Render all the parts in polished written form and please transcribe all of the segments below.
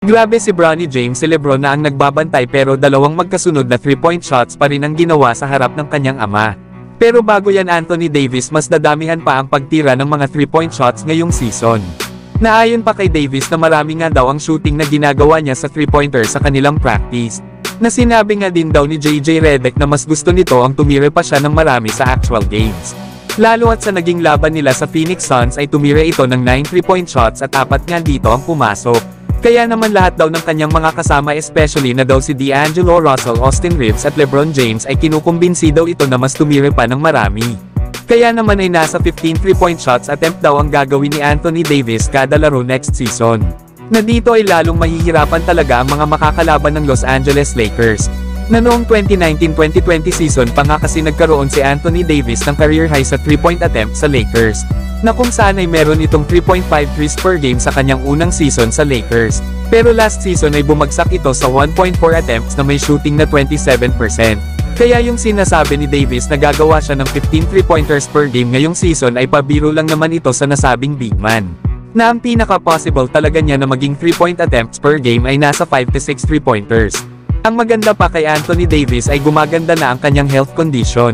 Grabe si Bronny James, si LeBron na ang nagbabantay pero dalawang magkasunod na 3-point shots pa rin ang ginawa sa harap ng kanyang ama. Pero bago yan Anthony Davis, mas dadamihan pa ang pagtira ng mga 3-point shots ngayong season. Naayon pa kay Davis na marami nga daw ang shooting na ginagawa niya sa 3-pointer sa kanilang practice. Na sinabi nga din daw ni JJ Redick na mas gusto nito ang tumira pa siya ng marami sa actual games. Lalo at sa naging laban nila sa Phoenix Suns ay tumira ito ng 9 3-point shots at 4 nga dito ang pumasok. Kaya naman lahat daw ng kanyang mga kasama, especially na daw si D'Angelo Russell, Austin Reeves at LeBron James, ay kinukumbinsi daw ito na mas tumira pa ng marami. Kaya naman ay nasa 15 3-point shots attempt daw ang gagawin ni Anthony Davis kada laro next season. Na dito ay lalong mahihirapan talaga ang mga makakalaban ng Los Angeles Lakers. Na noong 2019-2020 season pa nga kasi nagkaroon si Anthony Davis ng career high sa 3-point attempt sa Lakers. Na kung saan ay meron itong 3.5 threes per game sa kanyang unang season sa Lakers. Pero last season ay bumagsak ito sa 1.4 attempts na may shooting na 27%. Kaya yung sinasabi ni Davis na gagawa siya ng 15 3-pointers per game ngayong season ay pabiro lang naman ito sa nasabing big man. Na ang pinaka-possible talaga niya na maging 3-point attempts per game ay nasa 5 to 6 3-pointers. Ang maganda pa kay Anthony Davis ay gumaganda na ang kanyang health condition.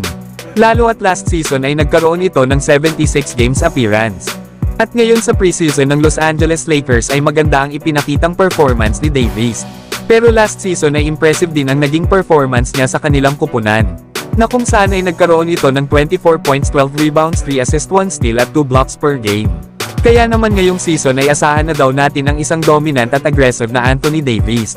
Lalo at last season ay nagkaroon ito ng 76 games appearance. At ngayon sa preseason ng Los Angeles Lakers ay maganda ang ipinakitang performance ni Davis. Pero last season ay impressive din ang naging performance niya sa kanilang kupunan. Na kung saan ay nagkaroon ito ng 24 points, 12 rebounds, 3 assists, 1 steal at 2 blocks per game. Kaya naman ngayong season ay asahan na daw natin ang isang dominant at aggressive na Anthony Davis.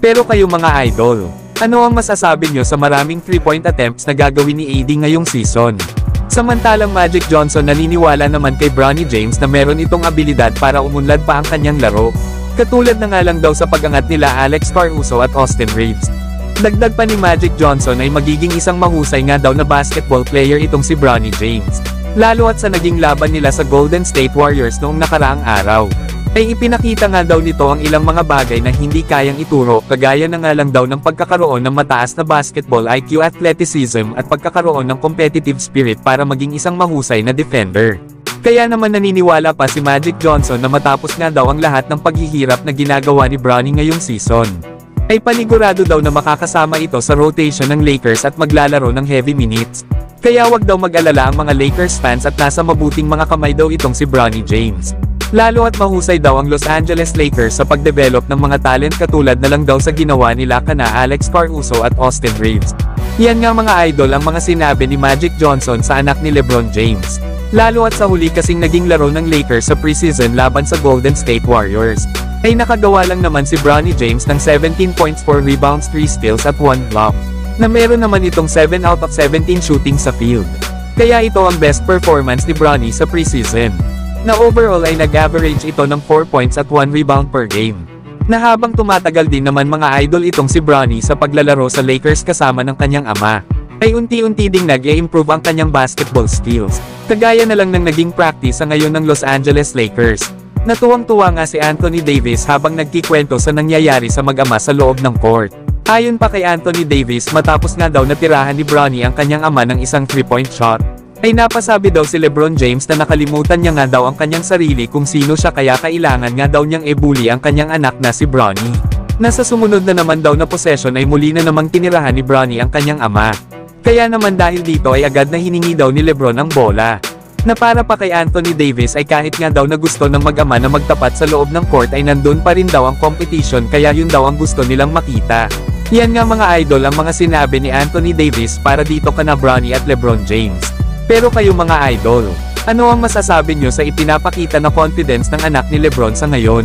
Pero kayo mga idol, ano ang masasabi nyo sa maraming 3-point attempts na gagawin ni AD ngayong season? Samantalang Magic Johnson naniniwala naman kay Bronny James na meron itong abilidad para umunlad pa ang kanyang laro. Katulad na nga lang daw sa pag-angat nila Alex Caruso at Austin Reeves. Dagdag pa ni Magic Johnson ay magiging isang mahusay nga daw na basketball player itong si Bronny James. Lalo at sa naging laban nila sa Golden State Warriors noong nakaraang araw. Ay ipinakita nga daw nito ang ilang mga bagay na hindi kayang ituro, kagaya na nga lang daw ng pagkakaroon ng mataas na basketball IQ, athleticism at pagkakaroon ng competitive spirit para maging isang mahusay na defender. Kaya naman naniniwala pa si Magic Johnson na matapos nga daw ang lahat ng paghihirap na ginagawa ni Bronny ngayong season, ay panigurado daw na makakasama ito sa rotation ng Lakers at maglalaro ng heavy minutes. Kaya wag daw mag-alala ang mga Lakers fans at nasa mabuting mga kamay daw itong si Bronny James. Lalo at mahusay daw ang Los Angeles Lakers sa pagdevelop ng mga talent katulad na lang daw sa ginawa nila kana Alex Caruso at Austin Reeves. Yan nga mga idol ang mga sinabi ni Magic Johnson sa anak ni LeBron James. Lalo at sa huli kasing naging laro ng Lakers sa preseason laban sa Golden State Warriors, ay nakagawa lang naman si Bronny James ng 17 points, 4 rebounds, 3 steals at 1 block. Na meron naman itong 7 out of 17 shooting sa field. Kaya ito ang best performance ni Bronny sa preseason. Na overall ay nag-average ito ng 4 points at 1 rebound per game. Na habang tumatagal din naman mga idol itong si Bronny sa paglalaro sa Lakers kasama ng kanyang ama, ay unti-unti ding nag-i-improve ang kanyang basketball skills. Kagaya na lang ng naging practice sa ngayon ng Los Angeles Lakers. Natuwang-tuwa nga si Anthony Davis habang nagkikwento sa nangyayari sa mag-ama sa loob ng court. Ayon pa kay Anthony Davis, matapos nga daw natirahan ni Bronny ang kanyang ama ng isang 3-point shot, ay napasabi daw si LeBron James na nakalimutan niya nga daw ang kanyang sarili kung sino siya, kaya kailangan nga daw niyang i-bully ang kanyang anak na si Bronny. Nasa sumunod na naman daw na possession ay muli na namang tinirahan ni Bronny ang kanyang ama. Kaya naman dahil dito ay agad na hiningi daw ni LeBron ang bola. Na para pa kay Anthony Davis ay kahit nga daw na gusto ng mag-ama na magtapat sa loob ng court ay nandun pa rin daw ang competition, kaya yun daw ang gusto nilang makita. Yan nga mga idol ang mga sinabi ni Anthony Davis para dito kana Bronny at LeBron James. Pero kayo mga idol, ano ang masasabi nyo sa ipinapakita na confidence ng anak ni LeBron sa ngayon?